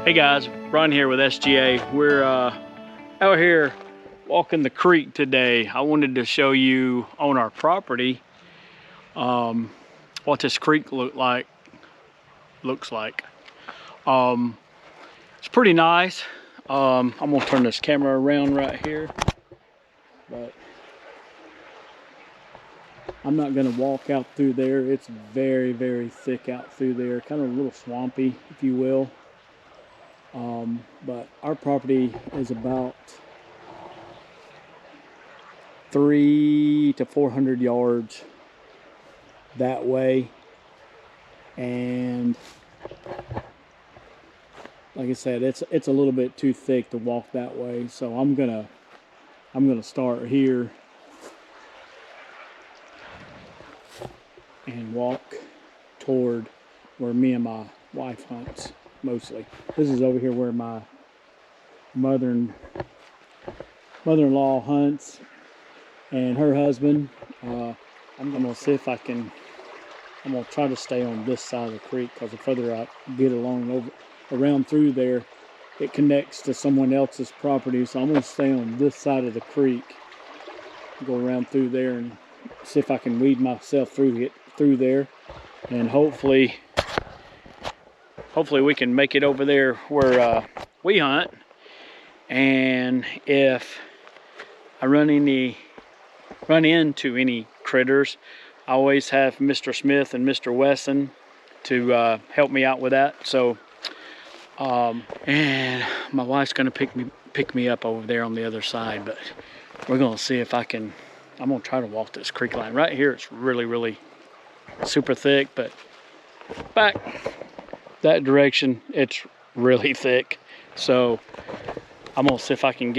Hey guys, Ron here with SGA. We're out here walking the creek today. I wanted to show you on our property what this creek looks like. It's pretty nice. I'm gonna turn this camera around right here, but I'm not gonna walk out through there. It's very, very thick out through there, kind of a little swampy, if you will. But our property is about 300 to 400 yards that way, and like I said, it's a little bit too thick to walk that way. So I'm gonna start here and walk toward where me and my wife hunts mostly. This is over here where my mother-in-law hunts and her husband. I'm gonna see if I'm gonna try to stay on this side of the creek, because the further I get around through there, it connects to someone else's property. So I'm gonna stay on this side of the creek, go around through there and see if I can weed myself through there, and hopefully we can make it over there where we hunt. And if I run into any critters, I always have Mr. Smith and Mr. Wesson to help me out with that. So and my wife's gonna pick me up over there on the other side, but we're gonna see if I'm gonna try to walk this creek line. Right here it's really super thick, but back that direction it's really thick. So I'm gonna see if I can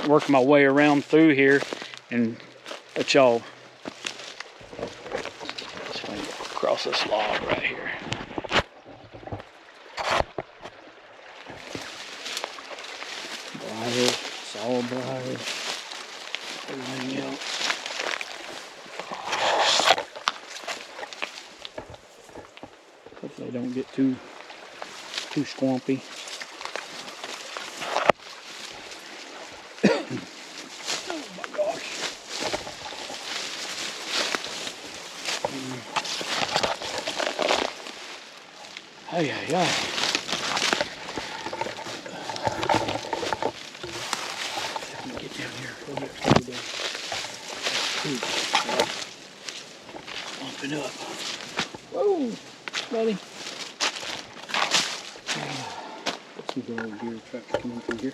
work my way around through here and let y'all across this log right here. Briar, saw briar, everything else. Hopefully they don't get too swampy. Oh my gosh. Ay. Get down here a little bit further down. Bumping up. Whoa, buddy. Some good old deer tracks coming through here.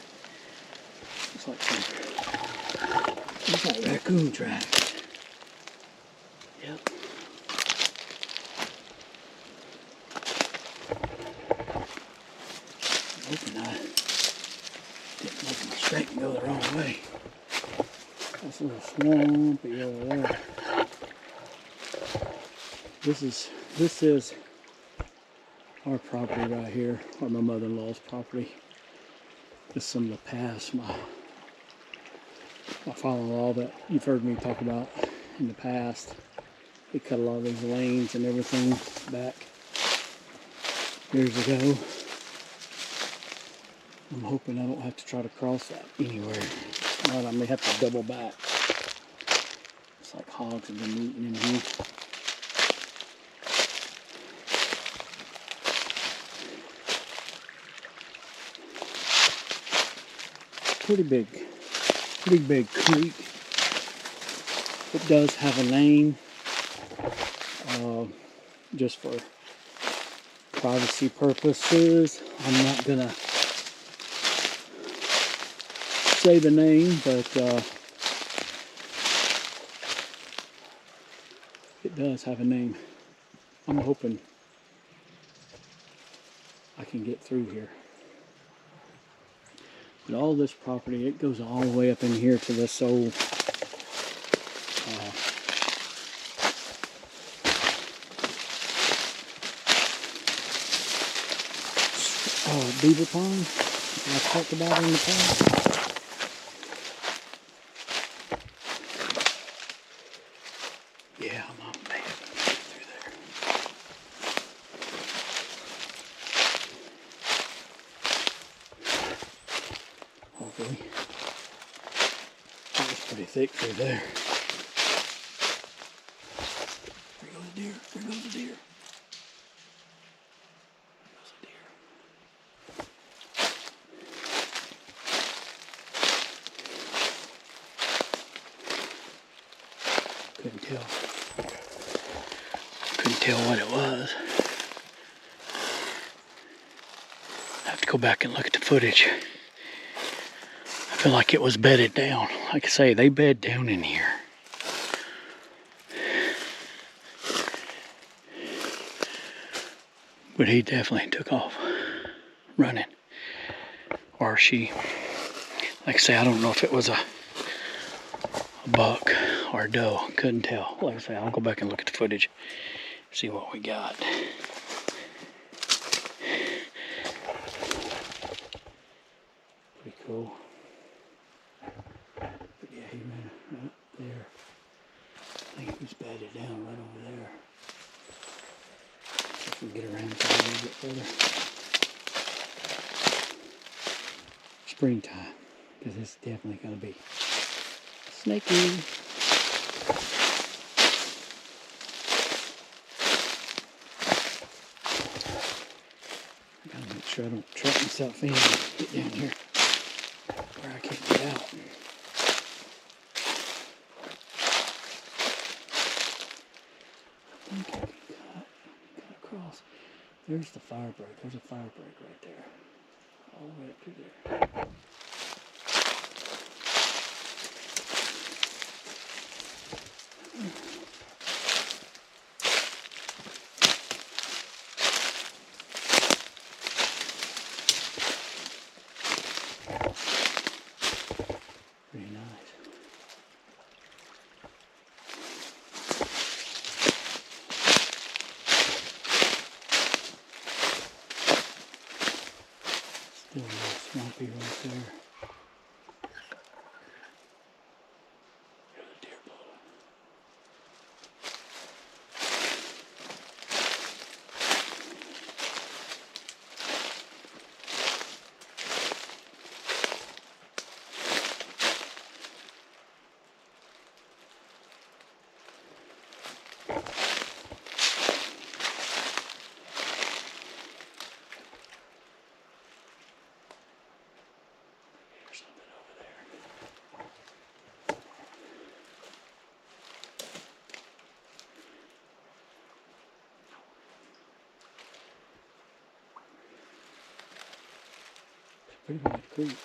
Looks like raccoon tracks. Yep. I'm hoping I didn't make a mistake and go the wrong way. That's a little swampy over there. This is our property right here, or my mother-in-law's property. This is some of the past my father-in-law that you've heard me talk about in the past. He cut a lot of these lanes and everything back years ago. I'm hoping I don't have to try to cross that anywhere. If not, I may have to double back. It's like hogs have been eating in here. Pretty big creek. It does have a name, just for privacy purposes. I'm not gonna say the name, but it does have a name. I'm hoping I can get through here. But all this property, it goes all the way up in here to this old beaver pond I've talked about in the past. Yeah, I'm not made through there. actually. It was pretty thick through there. There goes a deer. There goes a deer. There goes a deer. Couldn't tell. Couldn't tell what it was. I have to go back and look at the footage. I feel like it was bedded down. Like I say, they bed down in here. But he definitely took off running. Or she, like I say, I don't know if it was a buck or a doe. Couldn't tell. Like I say, I'll go back and look at the footage, see what we got. Pretty cool. But yeah, he ran right there. I think it was bedded down right over there. If we can get around to a little bit further. Springtime, because it's definitely going to be snaky. I gotta make sure I don't trap myself in and get down here where I can't get out. I think I can cut across. There's the fire break. There's a fire break right there. All the way up through there. Pretty nice. Still a little swampy right there. There's a deer blood. There's something over there. It's a pretty wide creek.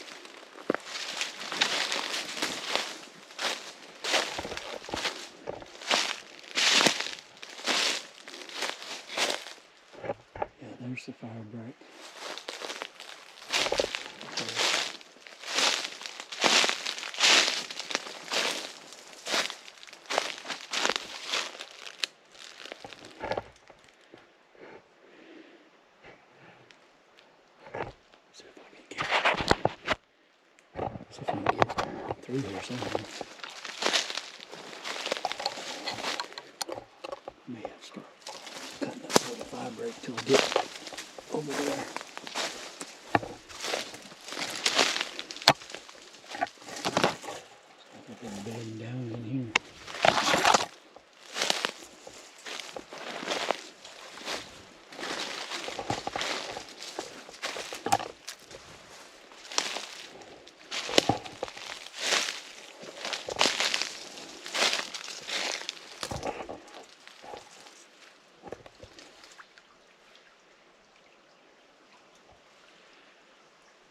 Yeah, there's the fire break. See if I can get through here somehow. May have to start cutting up for the fire break till I get over there. I've been bedding down in here.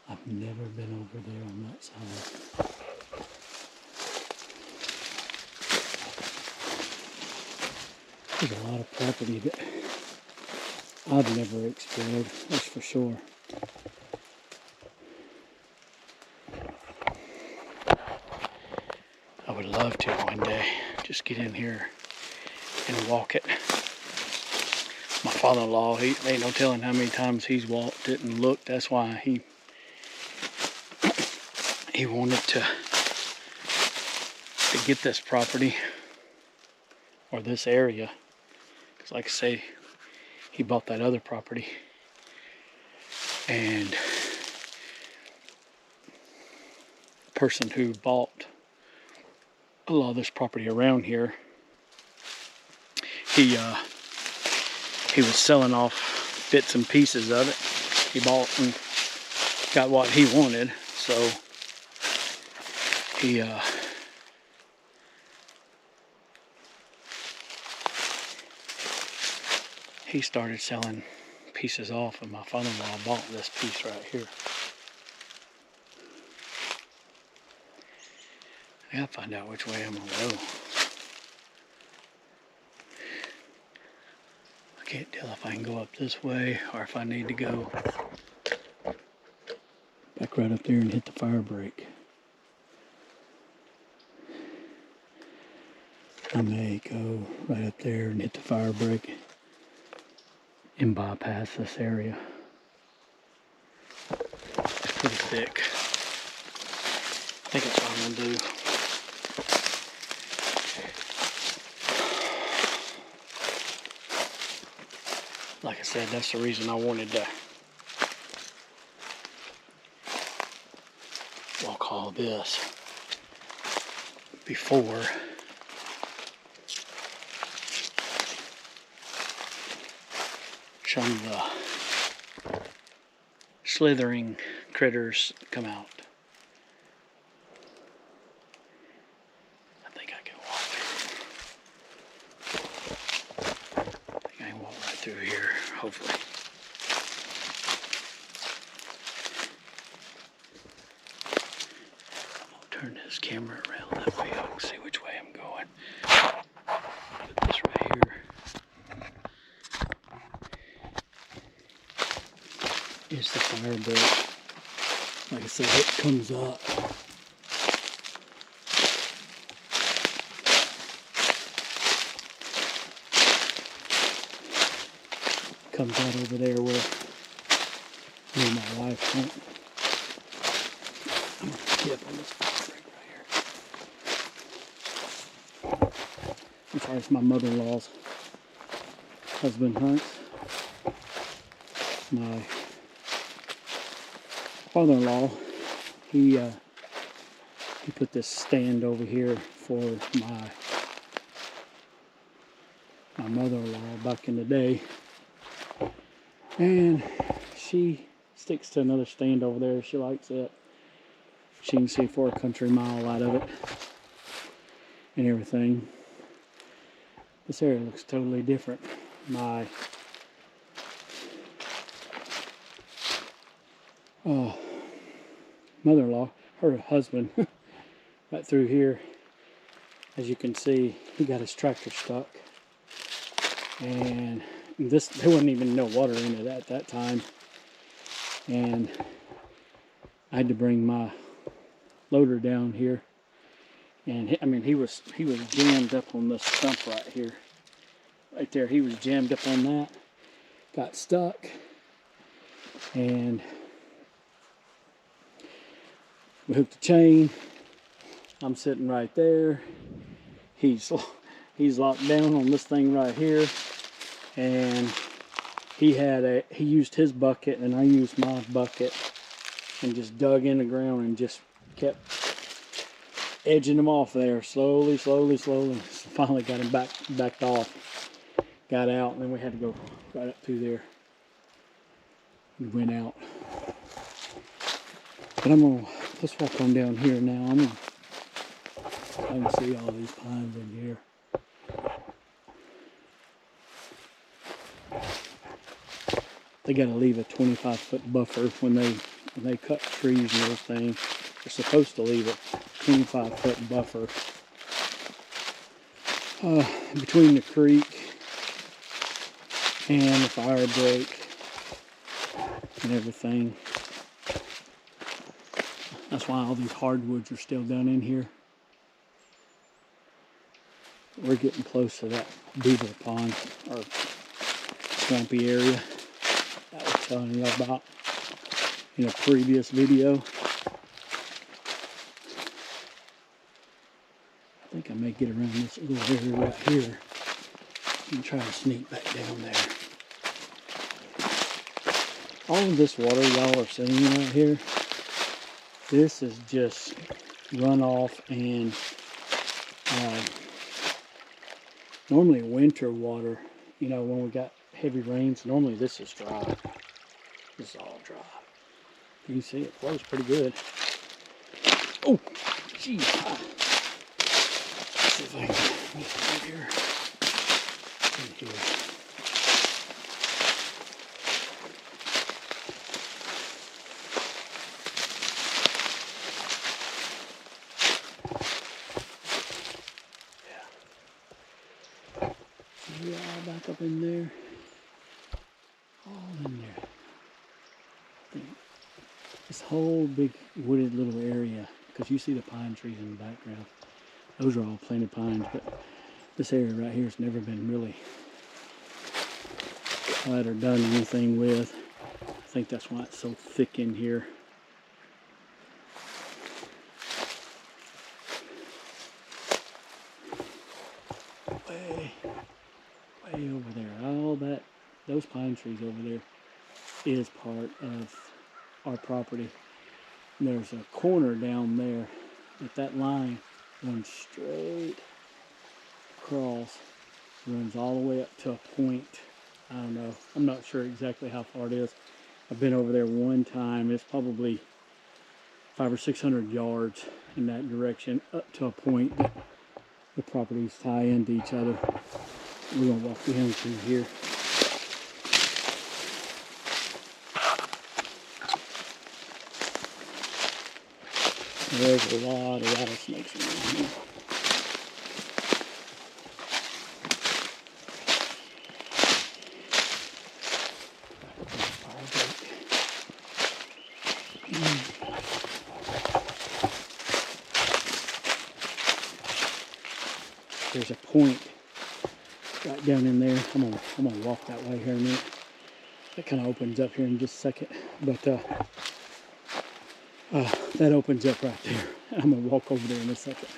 I've never been over there on that side. There's a lot of property that I've never explored, that's for sure. I would love to one day just get in here and walk it. My father-in-law, he ain't no telling how many times he's walked it and looked. That's why he wanted to get this property or this area, because like I say, he bought that other property and person who bought a lot of this property around here, he was selling off bits and pieces of it. He bought and got what he wanted, so he started selling pieces off, and my father-in-law bought this piece right here. I gotta find out which way I'm gonna go. I can't tell if I can go up this way or if I need to go back right up there and hit the fire break. I may go right up there and hit the fire break and bypass this area. It's pretty thick. I think that's what I'm gonna do. Like I said, that's the reason I wanted to walk all this before some of the slithering critters come out. I think I can walk through. I think I can walk right through here, hopefully. I'm gonna turn this camera around that way. I can see which way I'm going. Put this right here. Is the fire break. Like I said, it comes up. Comes out over there where me and my wife went. I'm gonna dip on this fire break right here. I'm sorry, it's my mother-in-law's husband hunts. My father-in-law, he put this stand over here for my mother-in-law back in the day, and she sticks to another stand over there. She likes it. She can see 4 country mile out of it and everything. This area looks totally different. My mother-in-law, her husband, right through here, as you can see, he got his tractor stuck, and there wasn't even no water in it at that time, and I had to bring my loader down here, and he was jammed up on this stump right here, right there. He was jammed up on that, got stuck, and we hooked the chain. I'm sitting right there. He's locked down on this thing right here, and he used his bucket and I used my bucket and just dug in the ground and just kept edging him off there slowly. Finally got him backed off, got out, and then we had to go right up through there. We went out. But let's walk on down here now. I can see all these pines in here. They got to leave a 25-foot buffer when they cut trees and everything. They're supposed to leave a 25-foot buffer between the creek and the fire break and everything. That's why all these hardwoods are still down in here. We're getting close to that beaver pond or swampy area that I was telling you about in a previous video. I think I may get around this little area right here and try to sneak back down there. All of this water y'all are seeing right here, this is just runoff and normally winter water, you know, when we got heavy rains, normally this is dry. This is all dry. You can see it flows pretty good. Oh, geez. Let's see if I can get through here. In here. Yeah, all back up in there. All in there. This whole big wooded little area, because you see the pine trees in the background. Those are all planted pines, but this area right here has never been really cut or done anything with. I think that's why it's so thick in here. Way over there. All that, those pine trees over there is part of our property. And there's a corner down there that line runs straight across, runs all the way up to a point. I don't know. I'm not sure exactly how far it is. I've been over there one time. It's probably 500 or 600 yards in that direction up to a point that the properties tie into each other. We're gonna walk down through here. There's a lot of rattlesnakes around here. There's a point right down in there. I'm gonna walk that way here in a minute. That kind of opens up here in just a second, but that opens up right there. I'm gonna walk over there in a second.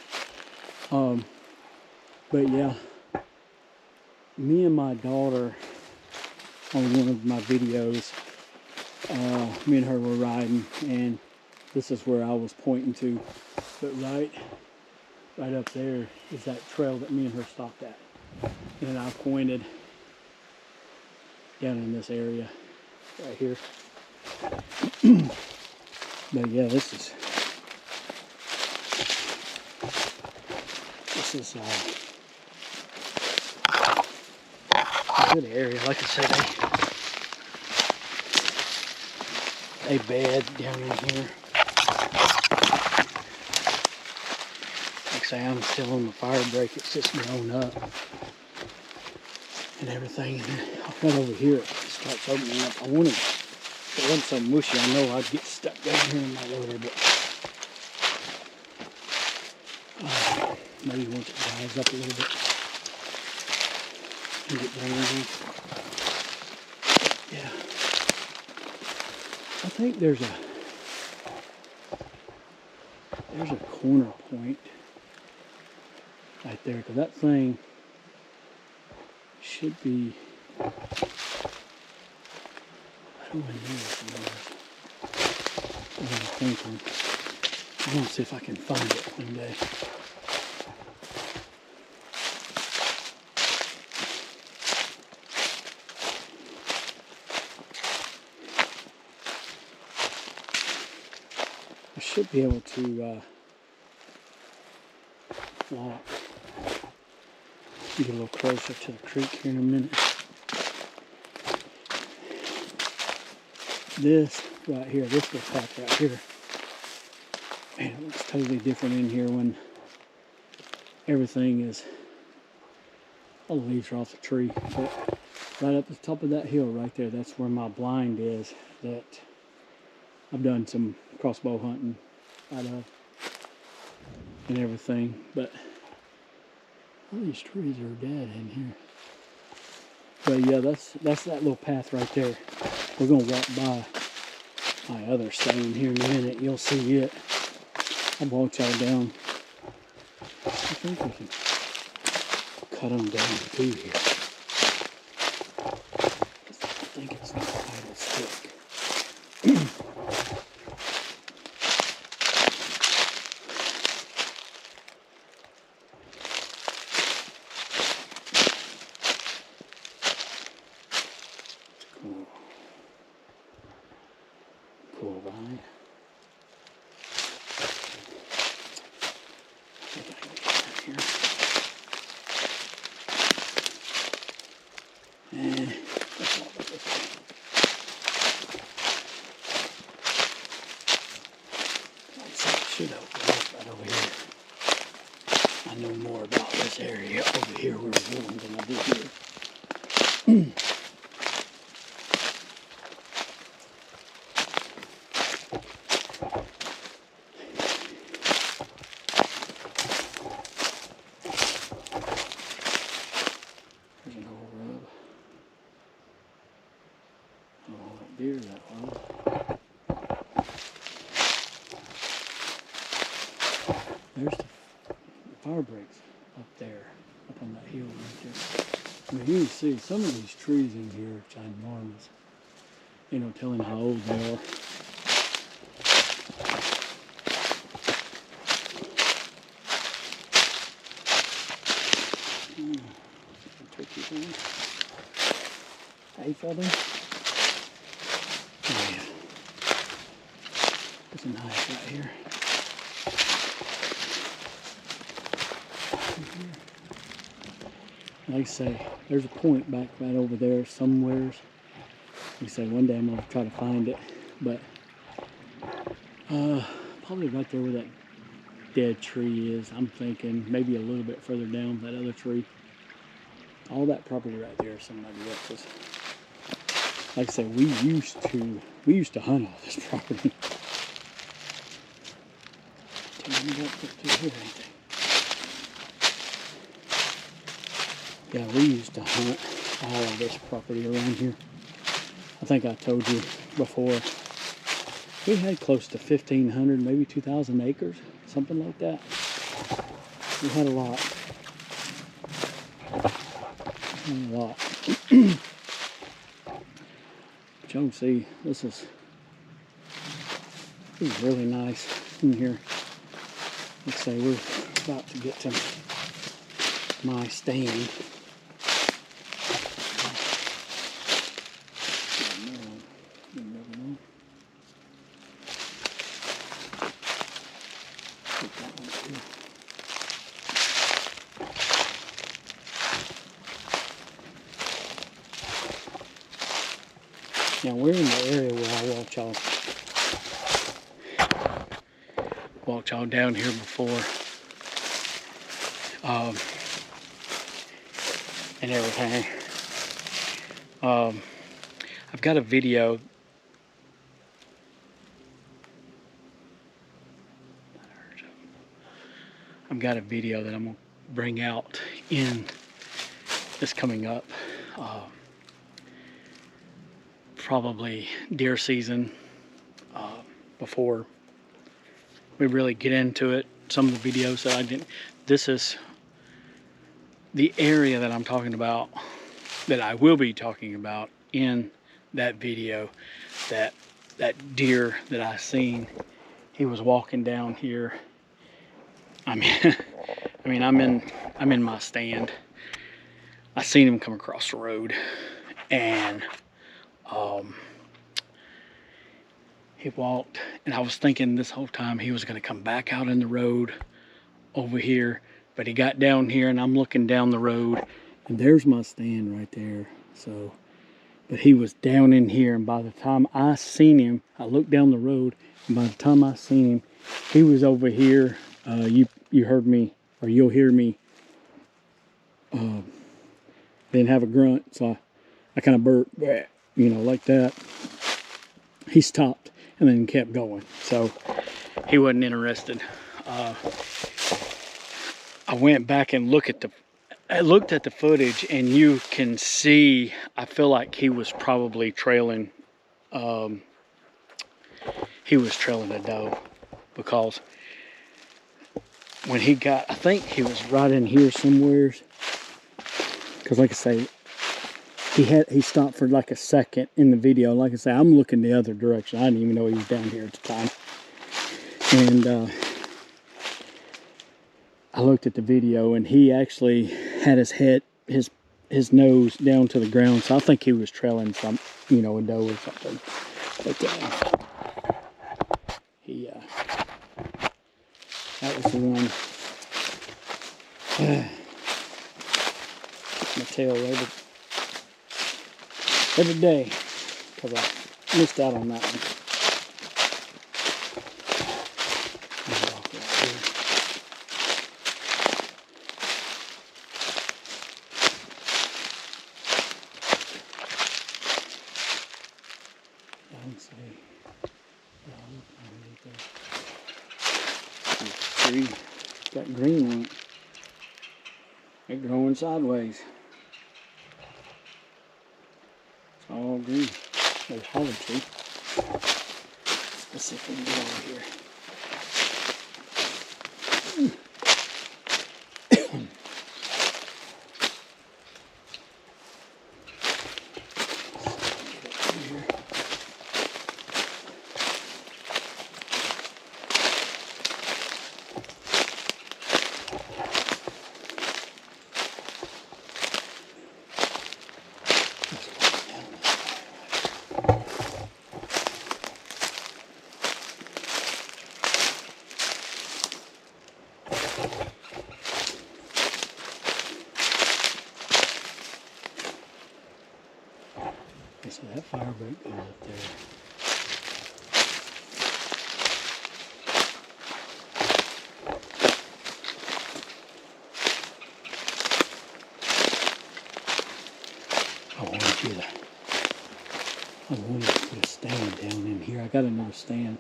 But yeah, me and my daughter on one of my videos, me and her were riding, and this is where I was pointing to. But right up there is that trail that me and her stopped at, and I pointed down in this area right here. But yeah, this is a good area. Like I said, they bed down in here. Like I say, I'm still on the fire break. It's just grown up and everything. And right over here, it starts opening up. If it wasn't so mushy, I know I'd get stuck down here in my loader, but maybe once it dries up a little bit, and get down in. Yeah, I think there's a corner point right there, because that thing should be over here somewhere. I'm thinking. I'm gonna see if I can find it one day. I should be able to walk. Get a little closer to the creek here in a minute. This right here, this little path right here, man, it looks totally different in here when everything is, all the leaves are off the tree. But right up the top of that hill right there, that's where my blind is that I've done some crossbow hunting out of and everything. But all these trees are dead in here. But yeah, that's that little path right there. We're gonna walk by my other stone here in a minute. You'll see it. I'll walk y'all down. I think we can cut them down through here. I think it's not quite as thick. Let's walk up this way. Should open up right over here. I know more about this area over here where we're going than I do here. There's an old rub. Oh, that deer that one. There's the fire breaks up there, up on that hill right there. I mean, you can see some of these trees in here are ginormous. Ain't no telling how old they are. Turkey thing. Hay feather. Oh yeah. There's a knife right here. Like I say, there's a point back right over there somewheres. Like I say, one day I'm gonna try to find it, but probably right there where that dead tree is. I'm thinking maybe a little bit further down that other tree. All that property right there is somebody else's. Like I say, we used to hunt all this property. Tell me don't put through here anything. Yeah, we used to hunt all of this property around here. I think I told you before. We had close to 1,500, maybe 2,000 acres, something like that. We had a lot. A lot. But you can see, this is really nice in here. Let's say we're about to get to my stand. Now we're in the area where I walked y'all down here before, and everything. I've got a video. I've got a video that I'm gonna bring out in this coming up. Probably deer season, before we really get into it. Some of the videos that I didn't, this is the area that I'm talking about, that I will be talking about in that video. That deer that I seen, he was walking down here. I mean, I'm in my stand. I seen him come across the road, and he walked, and I was thinking this whole time he was going to come back out in the road over here, but he got down here, and I'm looking down the road, and there's my stand right there. So, but he was down in here, and by the time I seen him, I looked down the road, and by the time I seen him, he was over here. You heard me, or you'll hear me. Didn't have a grunt, so I kind of burped, you know, like that. He stopped and then kept going, so he wasn't interested. I went back and looked at the footage, and you can see, I feel like he was probably trailing. He was trailing a doe, because when he got, I think he was right in here somewhere. Because like I say, he stopped for like a second in the video. Like I say, I'm looking the other direction. I didn't even know he was down here at the time. And I looked at the video, and he actually had his head, his nose down to the ground. So I think he was trailing some, you know, a doe or something. But that was the one. My tail right every day because I missed out on that one. Walk right here. Don't say. Tree got green on it. They're growing sideways. It's all green. There's holly tree. Let's see if we can get over here. So that fire break goes up there. I wanted to put a stand down in here. I got another stand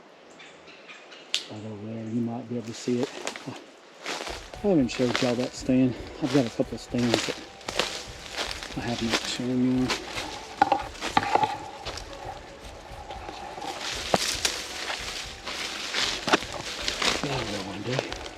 right over there. You might be able to see it. I haven't showed y'all that stand. I've got a couple of stands that I have not shown you. That's what I want to do.